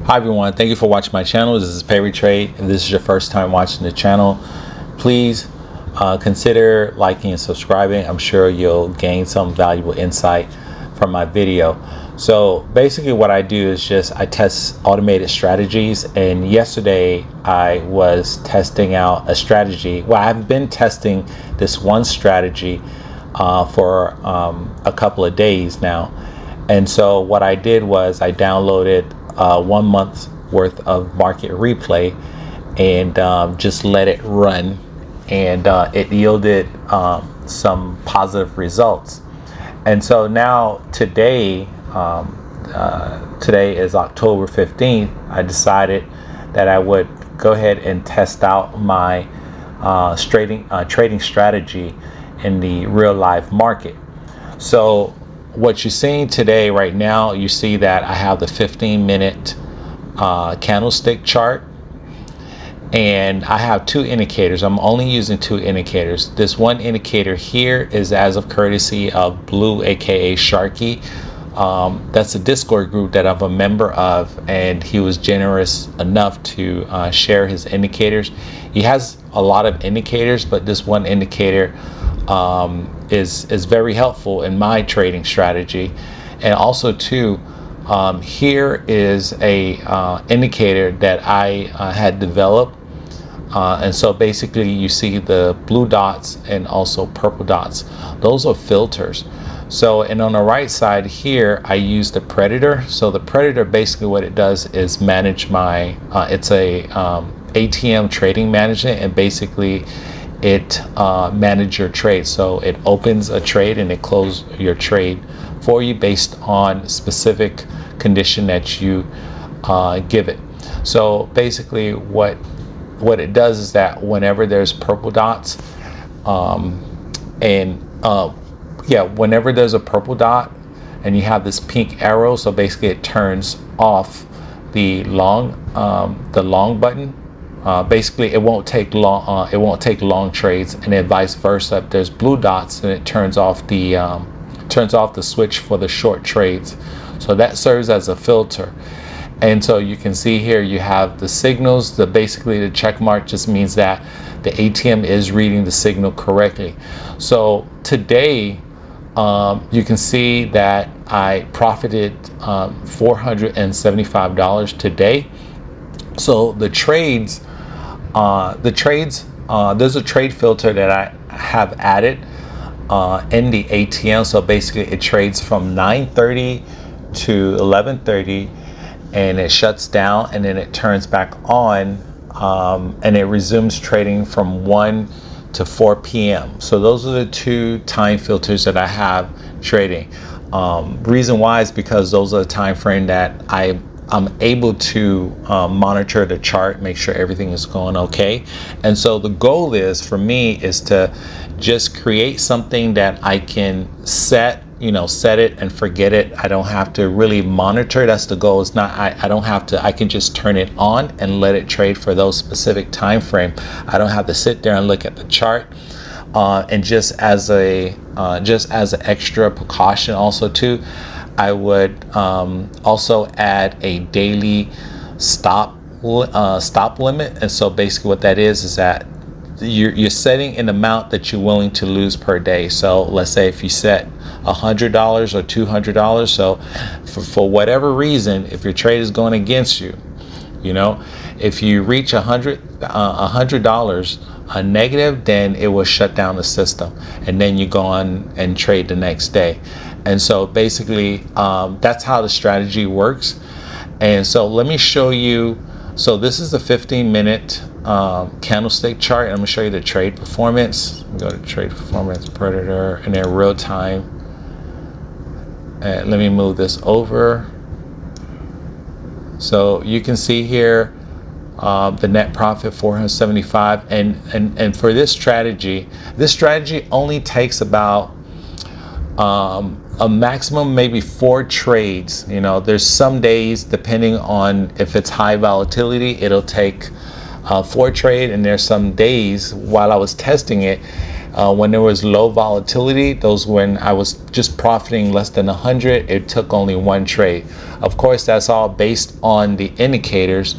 Hi everyone, thank you for watching my channel. This is Perry Trade. If this is your first time watching the channel, please consider liking and subscribing. I'm sure you'll gain some valuable insight from my video. So basically what I do is I test automated strategies, and yesterday I was testing out a strategy. Well, I've been testing this one strategy for a couple of days now. And so what I did was I downloaded 1 month's worth of market replay and just let it run, and it yielded some positive results. And so now today is October 15th. I decided that I would go ahead and test out my trading strategy in the real life market. So what you're seeing today right now, you see that I have the 15-minute candlestick chart, and I have two indicators. I'm only using two indicators. This one indicator here is as of courtesy of Blue, aka Sharky. That's a Discord group that I'm a member of, and he was generous enough to share his indicators. He has a lot of indicators, but this one indicator is very helpful in my trading strategy. And also too, here is a indicator that I had developed, and so basically you see the blue dots and also purple dots. Those are filters. So, and on the right side here, I use the predator. So the predator, basically what it does is manage my it's a ATM trading management, and basically it manages your trade. So it opens a trade and it closes your trade for you based on specific condition that you give it. So basically what it does is that whenever there's purple dots, whenever there's a purple dot and you have this pink arrow, so basically it turns off the long button. Basically it won't take long trades, and then vice versa. If there's blue dots, then it turns off the switch for the short trades. So that serves as a filter. And so you can see here you have the signals. Basically the check mark just means that the ATM is reading the signal correctly. So today you can see that I profited $475 today. So the trades, there's a trade filter that I have added in the ATM. So basically it trades from 9:30 to 11:30, and it shuts down, and then it turns back on, and it resumes trading from 1 to 4 p.m. So those are the two time filters that I have trading. Reason why is because those are the time frame that I'm able to monitor the chart, make sure everything is going okay. And so the goal is for me is to just create something that I can set it and forget it. I don't have to really monitor. That's the goal. It's not, I don't have to, I can just turn it on and let it trade for those specific time frame. I don't have to sit there and look at the chart. And just as an extra precaution also too, I would also add a daily stop limit. And so basically what that is that you're setting an amount that you're willing to lose per day. So let's say if you set $100 or $200, so for whatever reason, if your trade is going against you, if you reach $100 negative, then it will shut down the system, and then you go on and trade the next day. And so basically that's how the strategy works. And so let me show you. So this is the 15-minute candlestick chart. I'm going to show you the trade performance. Go to trade performance, predator, and then real time. And let me move this over. So you can see here the net profit 475, and for this strategy only takes about a maximum maybe 4 trades. There's some days, depending on if it's high volatility, it'll take 4 trades, and there's some days while I was testing it When there was low volatility, those when I was just profiting less than 100, it took only one trade. Of course, that's all based on the indicators.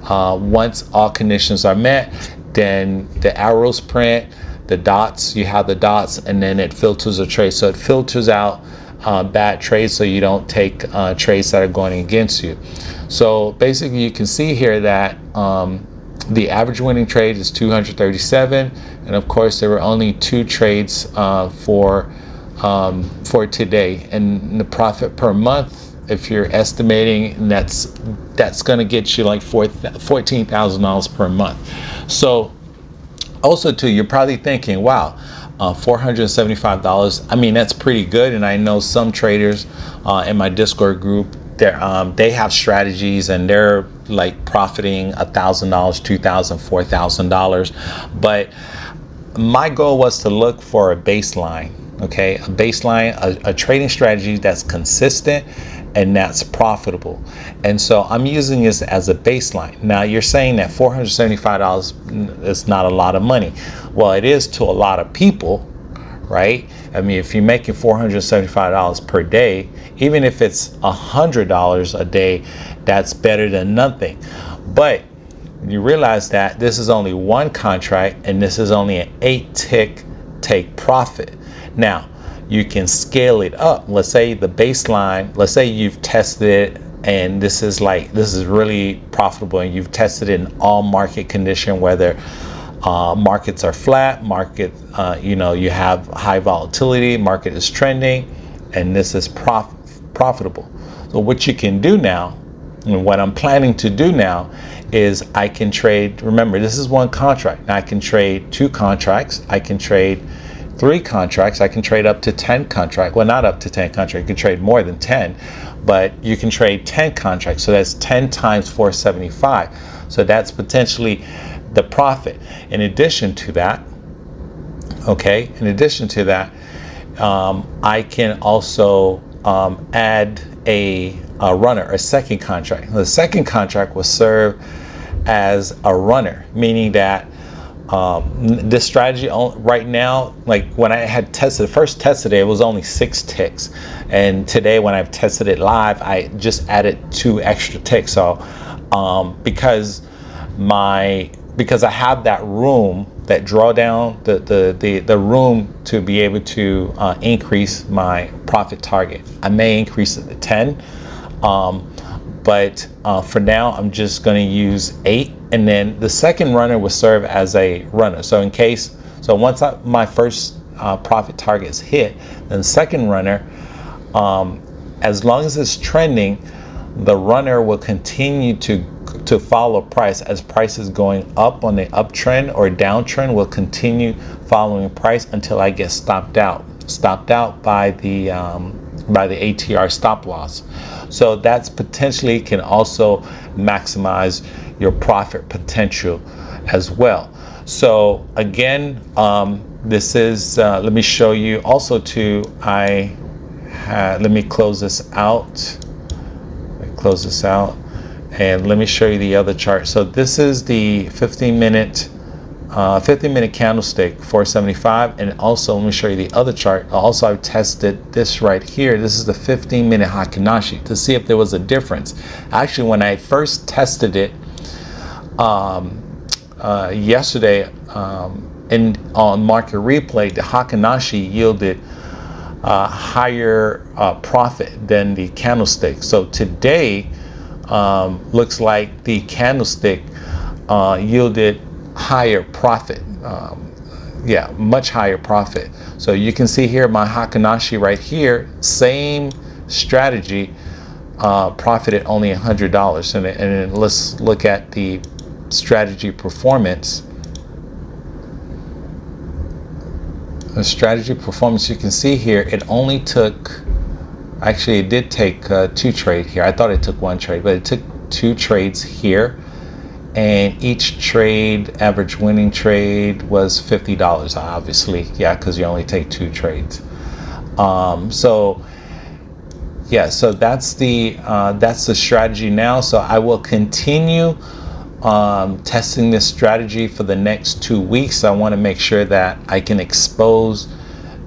Once all conditions are met, then the arrows print, the dots, you have the dots, and then it filters a trade. So it filters out bad trades, so you don't take trades that are going against you. So basically, you can see here that the average winning trade is 237, and of course there were only 2 trades for today. And the profit per month, if you're estimating, that's going to get you like $14,000 per month. So also too, you're probably thinking, wow, $475. I mean, that's pretty good. And I know some traders in my Discord group, they have strategies and they're like profiting $1,000, $2,000, $4,000. But my goal was to look for a baseline, okay? A baseline, a trading strategy that's consistent and that's profitable. And so I'm using this as a baseline. Now you're saying that $475 is not a lot of money. Well, it is to a lot of people, right? I mean, if you're making $475 per day, even if it's $100 a day, that's better than nothing. But you realize that this is only one contract and this is only an 8-tick take profit. Now, you can scale it up. Let's say the baseline, let's say you've tested it and this is really profitable, and you've tested it in all market condition, whether markets are flat, you have high volatility, market is trending, and this is profitable. So what you can do now, and what I'm planning to do now, is I can trade, remember this is one contract, now I can trade 2 contracts, I can trade 3 contracts, I can trade up to 10 contracts. Well, not up to 10 contracts, you can trade more than 10, but you can trade 10 contracts, so that's 10 times 475. So that's potentially the profit. In addition to that, I can also add a runner, a second contract. The second contract will serve as a runner, meaning that this strategy right now, like when I had first tested it, it was only 6 ticks, and today when I've tested it live, I just added 2 extra ticks. So because I have that room, that drawdown, the room to be able to increase my profit target. I may increase it to 10, but for now I'm just going to use 8, and then the second runner will serve as a runner. So once my first profit target is hit, then the second runner, as long as it's trending, the runner will continue to follow price. As price is going up on the uptrend or downtrend, will continue following price until I get stopped out by the ATR stop loss. So that's potentially can also maximize your profit potential as well. So again, this is let me show you also too. Let me close this out. And let me show you the other chart. So this is the 15-minute candlestick, 475, and also let me show you the other chart. Also, I've tested this right here. This is the 15-minute Hakinashi to see if there was a difference. Actually, when I first tested it yesterday on market replay, the Hakinashi yielded higher profit than the candlestick. So today looks like the candlestick yielded higher profit, much higher profit. So you can see here my Hakinashi right here, same strategy, profited only $100. And then let's look at the strategy performance. The strategy performance, you can see here, it only took, actually it did take 2 trades here. I thought it took 1 trade, but it took 2 trades here, and each trade, average winning trade, was $50, obviously, because you only take 2 trades. So that's the strategy now. So I will continue testing this strategy for the next 2 weeks. I want to make sure that I can expose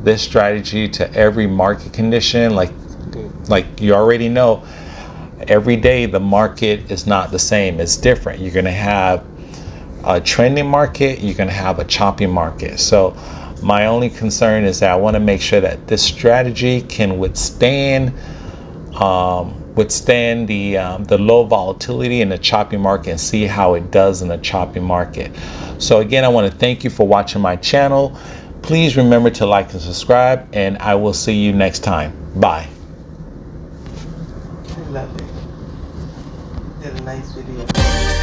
this strategy to every market condition. Like you already know, every day the market is not the same. It's different. You're going to have a trending market, you're going to have a choppy market. So my only concern is that I want to make sure that this strategy can withstand the low volatility in the choppy market and see how it does in a choppy market. So again, I want to thank you for watching my channel. Please remember to like and subscribe, and I will see you next time. Bye. Lovely. Did a nice video.